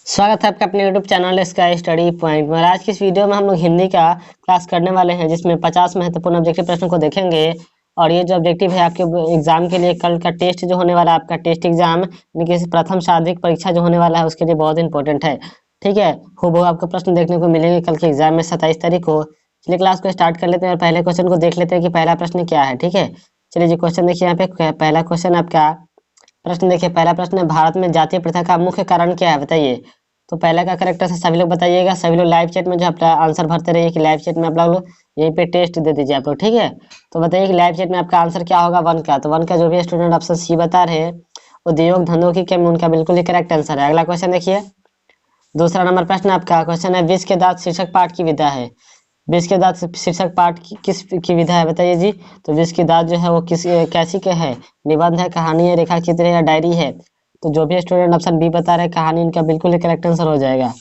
स्वागत है आपका अपने YouTube channel sky study point में। आज की इस वीडियो में हम लोग हिंदी का क्लास करने वाले हैं, जिसमें 50 महत्वपूर्ण ऑब्जेक्टिव प्रश्न को देखेंगे। और ये जो ऑब्जेक्टिव है आपके एग्जाम के लिए, कल का टेस्ट जो होने वाला है, आपका टेस्ट एग्जाम यानी कि प्रथम शारीरिक परीक्षा जो होने वाला है, उसके लिए बहुत इंपॉर्टेंट है। ठीक है, खूब आपको प्रश्न देखने को मिलेंगे कल के एग्जाम में 27 तारीख को। चलिए क्लास को स्टार्ट कर लेते हैं और पहले क्वेश्चन को देख लेते हैं कि पहला प्रश्न क्या है। ठीक है, चलिए जी क्वेश्चन देखिए। यहाँ पे पहला क्वेश्चन आपका प्रश्न देखिए। पहला प्रश्न है, भारत में जातीय प्रथा का मुख्य कारण क्या है, बताइए। तो पहला का करेक्ट है, सभी लोग बताइएगा। सभी लोग लाइव चैट में जो अपना आंसर भरते रहिए कि लाइव चैट में आप लोग यहीं पे टेस्ट दे दीजिए आप लोग। ठीक है, तो बताइए कि लाइव चैट में आपका आंसर क्या होगा वन का। तो वन का जो भी स्टूडेंट ऑप्शन सी बता रहे हैं, उद्योग धंधों की कमी, उनका बिल्कुल ही करेक्ट आंसर है। अगला क्वेश्चन देखिए, दूसरा नंबर प्रश्न आपका क्वेश्चन है, विष के दांत शीर्षक पाठ की विधा है। विष के दांत शीर्षक पाठ किस की विधा है, बताइए जी। तो विष की दांत जो है वो किस कैसी के है, निबंध है, कहानी है, रेखा चित्र है या डायरी है। तो जो भी स्टूडेंट ऑप्शन बी बता रहे हैं कहानी, इनका बिल्कुल ही करेक्ट आंसर हो जाएगा।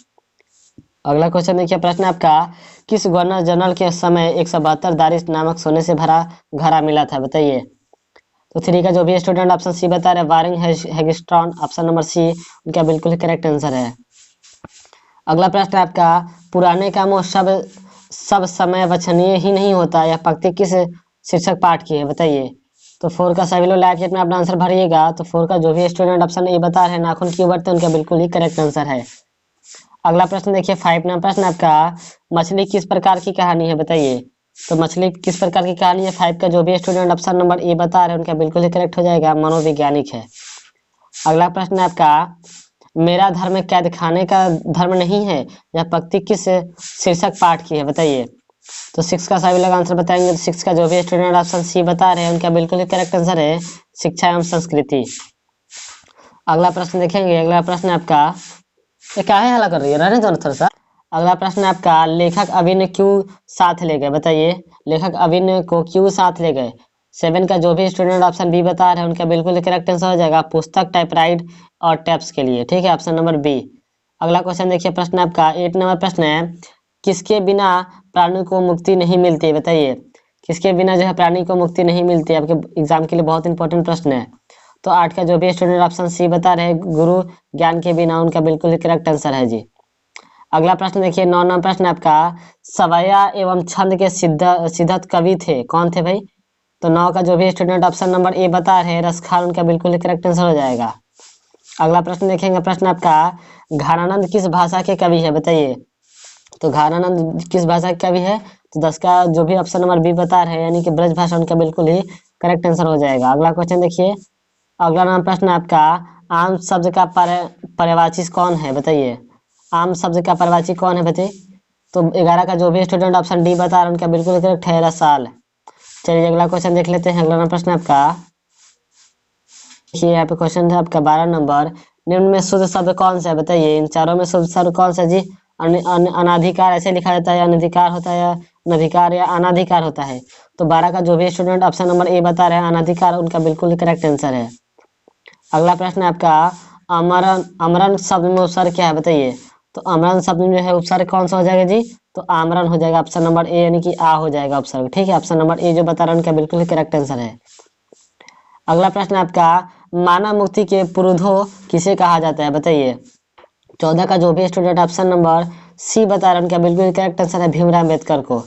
अगला क्वेश्चन देखिए, प्रश्न आपका, किस गवर्नर जनरल के समय 172 दारिश नामक सोने से भरा घड़ा मिला था, बताइए। तो थ्री का जो भी स्टूडेंट ऑप्शन सी बता रहे हैं वारिंग हेगिस्ट्रॉन, ऑप्शन नंबर सी उनका बिल्कुल ही करेक्ट आंसर है। अगला प्रश्न आपका, पुराने कामों सब समय वचनीय ही नहीं होता, यह पंक्ति किस शीर्षक पाठ की है, बताइए। तो फोर का सभी लोग लाइव चैट में अपना आंसर भरिएगा। तो फोर का जो भी स्टूडेंट ऑप्शन ए बता रहे हैं नाखून क्यों बढ़ते हैं, उनका बिल्कुल ही करेक्ट आंसर है। अगला प्रश्न देखिए, 5 नंबर प्रश्न आपका, मछली किस प्रकार की कहानी है, बताइए। तो मछली किस प्रकार की कहानी है, 5 का जो भी स्टूडेंट ऑप्शन नंबर ए बता रहे हैं उनका बिल्कुल ही करेक्ट हो जाएगा, मनोवैज्ञानिक है। अगला प्रश्न आपका, मेरा धर्म कैद खाने का धर्म नहीं है, यह पंक्ति किस शीर्षक पाठ की है, बताइए। तो 6 का सभी लोग आंसर बताएंगे। तो 6 का जो भी स्टूडेंट ऑप्शन सी बता रहे हैं उनका बिल्कुल ही करेक्ट आंसर है, शिक्षा एवं संस्कृति। अगला प्रश्न देखेंगे। अगला प्रश्न आपका, ये क्या है हला कर रही है, रहने दो ना थोड़ा सा। अगला प्रश्न आपका, लेखक अभिनय क्यों साथ ले गए, बताइए। लेखक अभिनय को क्यों साथ ले गए। 7 का जो भी स्टूडेंट ऑप्शन बी बता रहे हैं उनका बिल्कुल करेक्ट आंसर हो जाएगा, पुस्तक, टाइपराइट और टैब्स के लिए। ठीक है, ऑप्शन नंबर बी। अगला क्वेश्चन देखिए, प्रश्न आपका 8 नंबर प्रश्न है, किसके बिना प्राणी को मुक्ति नहीं मिलती, बताइए। किसके बिना जो है प्राणी को मुक्ति नहीं मिलती, आपके एग्जाम के लिए बहुत इंपॉर्टेंट प्रश्न है। तो 8 का जो भी स्टूडेंट ऑप्शन सी बता रहे हैं गुरु ज्ञान के बिना, उनका बिल्कुल करेक्ट आंसर है जी। अगला प्रश्न देखिए, 9 नंबर प्रश्न आपका, सवैया एवं छंद के सिद्धत कवि थे, कौन थे भाई। तो 9 का जो भी स्टूडेंट ऑप्शन नंबर ए बता रहे हैं रसखान, उनका बिल्कुल करेक्ट आंसर हो जाएगा। अगला प्रश्न देखेंगे, प्रश्न आपका, घानानंद किस भाषा के कवि है, बताइए। तो घानानंद किस भाषा के कवि है। तो 10 का जो भी ऑप्शन नंबर बी बता रहे हैं यानी कि ब्रज भाषा, उनका बिल्कुल ही करेक्ट आंसर हो जाएगा। अगला क्वेश्चन देखिए, अगला नाम प्रश्न आपका, आम शब्द का पर्यायवाची कौन है, बताइए। आम शब्द का पर्यायवाची कौन है, बताइए। तो 11 का जो भी स्टूडेंट ऑप्शन डी बता रहे हैं उनका बिल्कुल करेक्ट है, रसाल। चलिए अगला क्वेश्चन देख लेते हैं। अगला नाम प्रश्न आपका, देखिए यहाँ पे क्वेश्चन है आपका 12 नंबर, निम्न में शुद्ध शब्द कौन सा है, बताइए। इन चारों में शुद्ध शब्द कौन सा जी। अनाधिकार ऐसे लिखा जाता है, अनधिकार होता है, अनधिकार या अनाधिकार होता है। तो 12 का जो भी स्टूडेंट ऑप्शन नंबर ए बता रहे हैं अनाधिकार, उनका बिल्कुल करेक्ट आंसर है। अगला प्रश्न आपका, अमरन अमरन शब्द में उपसर्ग क्या है, बताइए। तो अमरन शब्द में जो है उपसर्ग कौन सा हो जाएगा जी। तो आमरण हो जाएगा, ऑप्शन नंबर ए यानी कि आ हो जाएगा उपसर्ग। ठीक है, ऑप्शन नंबर ए जो बता रहे हैं उनका बिल्कुल करेक्ट आंसर है। अगला प्रश्न आपका, मानव मुक्ति के पुरोधो किसे कहा जाता है, बताइए। 14 का जो भी स्टूडेंट ऑप्शन नंबर सी बता रहे हैं उनका बिल्कुल करेक्ट आंसर है, भीमराव अम्बेडकर को,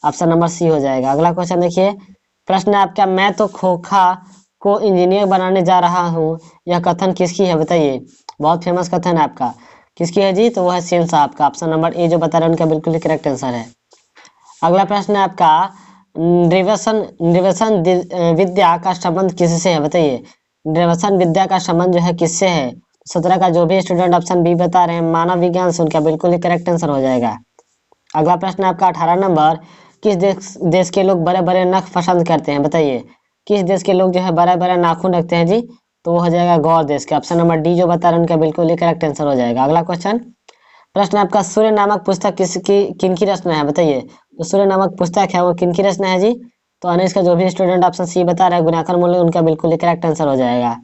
ऑप्शन नंबर सी हो जाएगा। अगला क्वेश्चन देखिए, प्रश्न आपका, मैं तो खोखा को इंजीनियर बनाने जा रहा हूँ, यह कथन किसकी है, बताइए। बहुत फेमस कथन है आपका, किसकी है जी। तो वह है सेन साहब का, ऑप्शन नंबर ए जो बता रहे हैं उनका बिल्कुल करेक्ट आंसर है। अगला प्रश्न है आपका, निर्वसन विद्या का संबंध किससे है, बताइए। निर्वसन विद्या का संबंध जो है किससे है। 17 का जो भी स्टूडेंट ऑप्शन बी बता रहे हैं मानव विज्ञान से, उनका बिल्कुल ही करेक्ट आंसर हो जाएगा। अगला प्रश्न आपका 18 नंबर, किस देश के लोग बड़े बड़े नख पसंद करते हैं, बताइए। किस देश के लोग जो है बड़े बड़े नाखून रखते हैं जी। तो वो हो जाएगा गौर देश के, ऑप्शन नंबर डी जो बता रहे हैं उनका बिल्कुल ही करेक्ट आंसर हो जाएगा। अगला क्वेश्चन, प्रश्न आपका, सूर्य नामक पुस्तक किनकी रचना है, बताइए। तो सूर्य नामक पुस्तक है वो किनकी रचना है जी। तो अनिश का जो भी स्टूडेंट ऑप्शन सी बता रहा है गुणाकर मूल्य, उनका बिल्कुल करेक्ट आंसर हो जाएगा।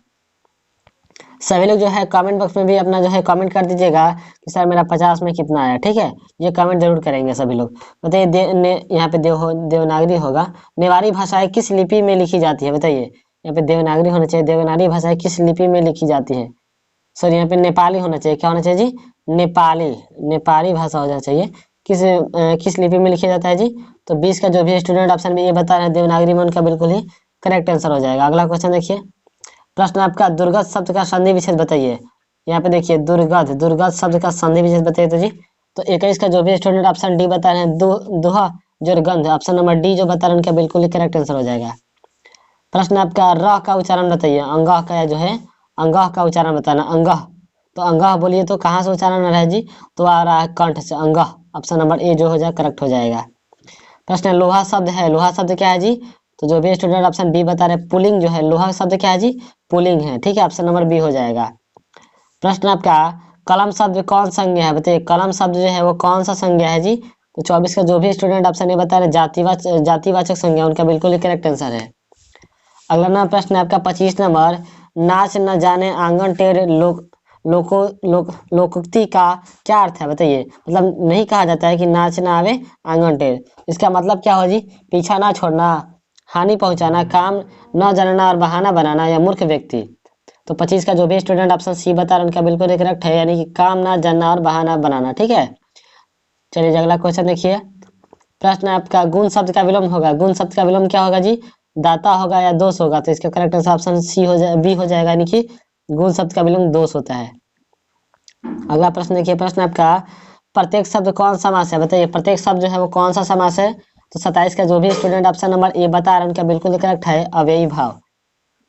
सभी लोग जो है कमेंट बॉक्स में भी अपना जो है कमेंट कर दीजिएगा कि सर मेरा 50 में कितना आया। ठीक है, ये कमेंट जरूर करेंगे सभी लोग। बताइए, यहाँ पे देवनागरी होगा। नेवारी भाषाएं किस लिपि में लिखी जाती है, बताइए। यहाँ पे देवनागरी होना चाहिए। देवनागरी भाषाएं किस लिपि में लिखी जाती है। सॉरी यहाँ पे नेपाली होना चाहिए, क्या होना चाहिए जी, नेपाली भाषा हो जाना चाहिए। किस लिपि में लिखा जाता है जी, तो 20 का जो भी स्टूडेंट ऑप्शन में ये बता रहे हैं देवनागरी में, उनका बिल्कुल ही करेक्ट आंसर हो जाएगा। अगला क्वेश्चन देखिए, प्रश्न आपका दुर्गत शब्द का संधि विच्छेद बताइए। यहाँ पे देखिए दुर्गत शब्द का संधि विच्छेद बताइए तो जी, तो 21 का जो भी स्टूडेंट ऑप्शन डी बता रहे हैं दुहा जोरगंध, ऑप्शन नंबर डी जो बता रहे हैं उनका बिल्कुल ही करेक्ट आंसर हो जाएगा। प्रश्न आपका र का उच्चारण बताइए, अंगह का जो है अंगह का उच्चारण बताना, अंगह, तो अंगह बोलिए तो कहाँ से उच्चारण आ रहा है जी, तो आ रहा है कंठ से, अंगह, ऑप्शन नंबर ए जो हो जाए करेक्ट हो जाएगा। प्रश्न लोहा शब्द है, लोहा शब्द क्या है जी, तो जो भी स्टूडेंट ऑप्शन बी बता रहे पुलिंग जो है, लोहा शब्द क्या है जी, पुलिंग है, ठीक है, ऑप्शन नंबर बी हो जाएगा। प्रश्न आपका कलम शब्द कौन संज्ञा है बताइए, कलम शब्द जो है वो कौन सा संज्ञा है जी, तो 24 का जो भी स्टूडेंट ऑप्शन ये बता रहे जातिवाचक संज्ञा, उनका बिल्कुल ही करेक्ट आंसर है। अगला ना प्रश्न आपका 25 नंबर, नाच न जाने आंगन टेढ़ लोकोक्ति का क्या अर्थ है बताइए, मतलब नहीं कहा जाता है कि नाच ना आवे आंगन टेढ़, इसका मतलब क्या हो जी, पीछा ना छोड़ना, हानि पहुंचाना, काम न जानना और बहाना बनाना, या मूर्ख व्यक्ति। तो 25 का जो भी स्टूडेंट ऑप्शन सी बता रहे हैं उनका बिल्कुल करेक्ट है, यानी कि काम ना जानना और बहाना बनाना, ठीक है। चलिए अगला क्वेश्चन देखिए, प्रश्न आपका गुण शब्द का विलोम होगा, गुण शब्द का विलोम क्या होगा जी, दाता होगा या दोष होगा, तो इसका करेक्ट आंसर ऑप्शन सी हो जाए, बी हो जाएगा, यानी कि गुण शब्द का विलोम दोष होता है। अगला प्रश्न देखिए, प्रश्न आपका प्रत्येक शब्द कौन समास है बताइए, प्रत्येक शब्द जो है वो कौन सा समास है, तो 27 का जो भी स्टूडेंट ऑप्शन नंबर ए बता रहे हैं उनका बिल्कुल करेक्ट है, अव्ययी भाव,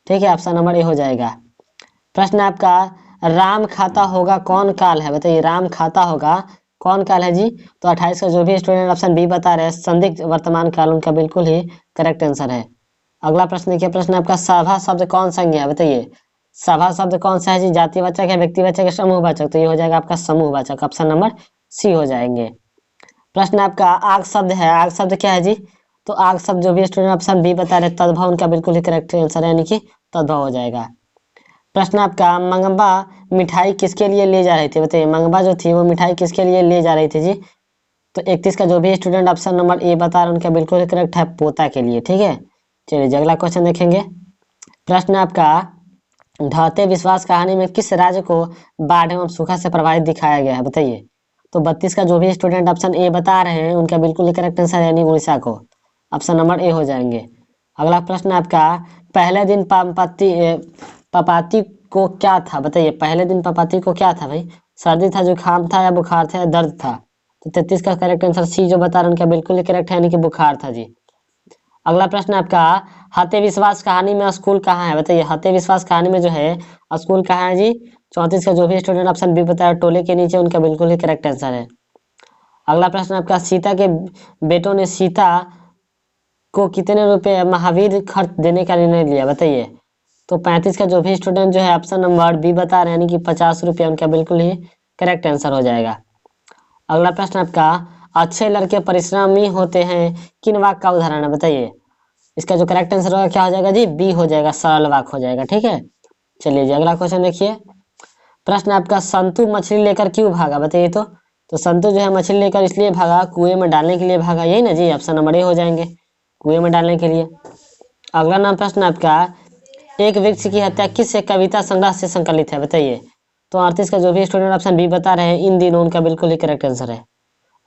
ठीक है, ऑप्शन नंबर ए हो जाएगा। प्रश्न आपका राम खाता होगा कौन काल है बताइए, राम खाता होगा कौन काल है जी, तो 28 का जो भी स्टूडेंट ऑप्शन बी बता रहे हैं संदिग्ध वर्तमान काल, उनका बिल्कुल ही करेक्ट आंसर है। अगला प्रश्न देखिए, प्रश्न आपका सभा शब्द कौन संज्ञा है बताइए, सभा शब्द कौन सा है जी, जातिवाचक है, व्यक्तिवाचक है, समूहवाचक, तो ये हो जाएगा आपका समूहवाचक, ऑप्शन नंबर सी हो जाएंगे। प्रश्न आपका आग शब्द है, आग शब्द क्या है जी, तो आग शब्द जो भी स्टूडेंट ऑप्शन बी बता रहे तद्भव, उनका बिल्कुल ही करेक्ट आंसर है, यानी कि तद्भव हो जाएगा। प्रश्न आपका मंगम्बा मिठाई किसके लिए ले जा रही थी बताइए, मंगम्बा जो थी वो मिठाई किसके लिए ले जा रही थी जी, तो 31 का जो भी स्टूडेंट ऑप्शन नंबर ए बता रहे हैं उनका बिल्कुल करेक्ट है, पोता के लिए, ठीक है। चलिए अगला क्वेश्चन देखेंगे, प्रश्न आपका ढहते विश्वास कहानी में किस राज्य को बाढ़ एवं सूखा से प्रभावित दिखाया गया है बताइए, तो 32 का जो भी स्टूडेंट ऑप्शन ए बता रहे हैं उनका बिल्कुल करेक्ट आंसर यानी उड़ीसा को, ऑप्शन नंबर ए हो जाएंगे। अगला प्रश्न आपका पहले दिन पपाती को क्या था बताइए, पहले दिन पपाती को क्या था भाई, सर्दी था, जुकाम था, या बुखार था, या दर्द था, तो 33 का करेक्ट आंसर सी जो बता रहे हैं उनका बिल्कुल करेक्ट है, यानी कि बुखार था जी। अगला प्रश्न आपका हते विश्वास कहानी में स्कूल कहाँ है बताइए, हते विश्वास कहानी में जो है स्कूल कहाँ है जी, 34 का जो भी स्टूडेंट ऑप्शन बी बताया टोले के नीचे, उनका बिल्कुल ही करेक्ट आंसर है। अगला प्रश्न आपका सीता के बेटों ने सीता को कितने रुपए महावीर खर्च देने का निर्णय लिया बताइए, तो 35 का जो भी स्टूडेंट जो है ऑप्शन नंबर बी बता रहे हैं, यानी कि 50 रुपये, उनका बिल्कुल ही करेक्ट आंसर हो जाएगा। अगला प्रश्न आपका अच्छे लड़के परिश्रमी होते हैं किन वाक्य का उदाहरण है बताइए, इसका जो करेक्ट आंसर होगा क्या हो जाएगा जी, बी हो जाएगा, सरल वाक्य हो जाएगा, ठीक है। चलिए जी अगला क्वेश्चन देखिए, प्रश्न आपका संतु मछली लेकर क्यों भागा बताइए, तो संतु जो है मछली लेकर इसलिए भागा, कुएं में डालने के लिए भागा, यही ना जी, ऑप्शन नंबर ए हो जाएंगे, कुएं में डालने के लिए। अगला नाम प्रश्न आपका एक वृक्ष की हत्या किस कविता संग्रह से संकलित है बताइए, तो 38 का जो भी स्टूडेंट ऑप्शन बी बता रहे हैं इन दिनों, उनका बिल्कुल ही करेक्ट आंसर है।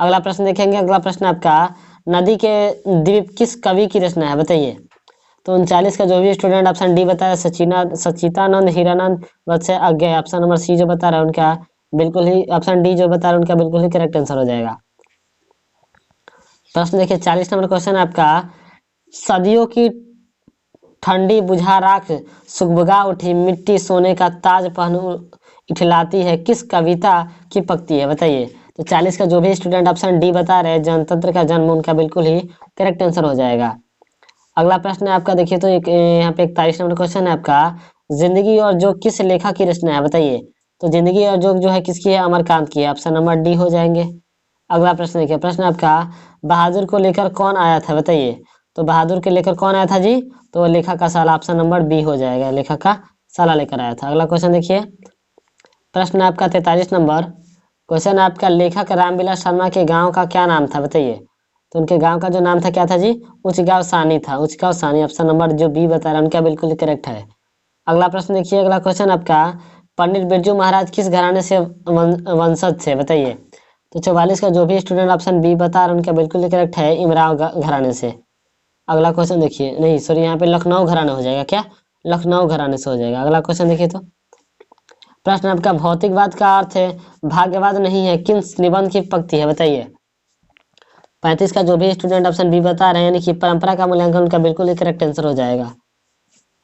अगला प्रश्न देखेंगे, अगला प्रश्न आपका नदी के द्वीप किस कवि की रचना है बताइए, तो 39 का जो भी स्टूडेंट ऑप्शन डी बता रहे सचितानंद हीरानंद वत्स अज्ञे, ऑप्शन नंबर सी जो बता रहा है उनका बिल्कुल ही, ऑप्शन डी जो बता रहा है उनका बिल्कुल ही करेक्ट आंसर हो जाएगा। प्रश्न देखिए 40 नंबर क्वेश्चन आपका सदियों की ठंडी बुझा राख सुगबुगा उठी मिट्टी सोने का ताज पहन इठलाती है, किस कविता की पंक्ति है बताइए, तो 40 का जो भी स्टूडेंट ऑप्शन डी बता रहे हैं जनतंत्र का जन्म, उनका बिल्कुल ही करेक्ट आंसर हो जाएगा। अगला प्रश्न है आपका देखिए, तो यहाँ पे 41 नंबर क्वेश्चन है आपका जिंदगी और जोग किस लेखक की रचना है बताइए, तो जिंदगी और जोग जो है किसकी है, अमरकांत की है, ऑप्शन नंबर डी हो जाएंगे। अगला प्रश्न देखिए, प्रश्न आपका बहादुर को लेकर कौन आया था बताइए, तो बहादुर के लेकर कौन आया था जी, तो लेखक का साला, ऑप्शन नंबर बी हो जाएगा, लेखक का साला लेकर आया था। अगला क्वेश्चन देखिए, प्रश्न आपका 43 नंबर क्वेश्चन आपका लेखक रामविलास शर्मा के गांव का क्या नाम था बताइए, तो उनके गांव का जो नाम था क्या था जी, उचगांव सानी था, उचगांव सानी, ऑप्शन नंबर जो बी बता रहा है उनका बिल्कुल करेक्ट है। अगला प्रश्न देखिए, अगला क्वेश्चन आपका पंडित बिरजू महाराज किस घराने से वंशज थे, बताइए। तो 44 का जो भी स्टूडेंट ऑप्शन बी बता रहा है उनका बिल्कुल करेक्ट है, इमराव घराने से। अगला क्वेश्चन देखिए, नहीं सॉरी यहाँ पे लखनऊ घराना हो जाएगा, क्या लखनऊ घराने से हो जाएगा। अगला क्वेश्चन देखिए तो प्रश्न आपका, भौतिकवाद का अर्थ है भाग्यवाद नहीं है, किस निबंध की पंक्ति है, बताइए। 35 का जो भी स्टूडेंट ऑप्शन बी बता रहे हैं यानी कि परंपरा का मूल्यांकन उनका बिल्कुल करेक्ट आंसर हो जाएगा।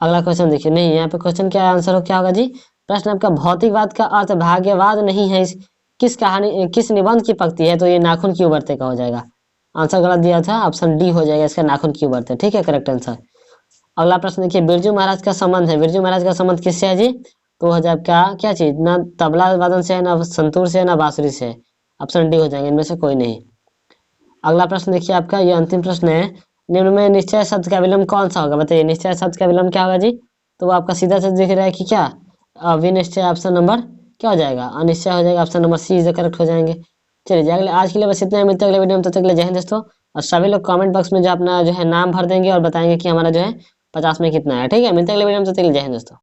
अगला क्वेश्चन देखिए, नहीं यहाँ पे क्वेश्चन क्या आंसर हो क्या होगा जी। प्रश्न आपका, भौतिकवाद का अर्थ भाग्यवाद नहीं है, किस निबंध की पंक्ति है, तो ये नाखून क्यों उभरते का हो जाएगा। आंसर गलत दिया था, ऑप्शन डी हो जाएगा इसका, नाखून क्यों उभरते, ठीक है करेक्ट आंसर। अगला प्रश्न देखिए, बिरजू महाराज का संबंध है, बिरजू महाराज का संबंध किससे है जी। तो हो जाए क्या क्या चीज, ना तबला वादन से है, ना संतूर से है, ना बांसुरी से। ऑप्शन डी हो जाएंगे, इनमें से कोई नहीं। अगला प्रश्न देखिए आपका, ये अंतिम प्रश्न है, निम्न में निश्चय शब्द का विलोम कौन सा होगा, बताइए। निश्चय शब्द का विलोम क्या होगा जी। तो वो आपका सीधा से दिख रहा है कि क्या विनिश्चय, ऑप्शन नंबर क्या हो जाएगा, अनिश्चय हो जाएगा, option number C is correct हो जाएंगे। चलिए अगले आज के लिए बस इतना ही, मिलते हैं अगले वीडियो में, तब तक के लिए जय हिंद दोस्तों। और सभी लोग कमेंट बॉक्स में जो अपना जो है नाम भर देंगे और बताएंगे कि हमारा जो है 50 में कितना है, ठीक है। मिलते हैं अगले वीडियो में, तब तक के लिए जय हिंद दोस्तों।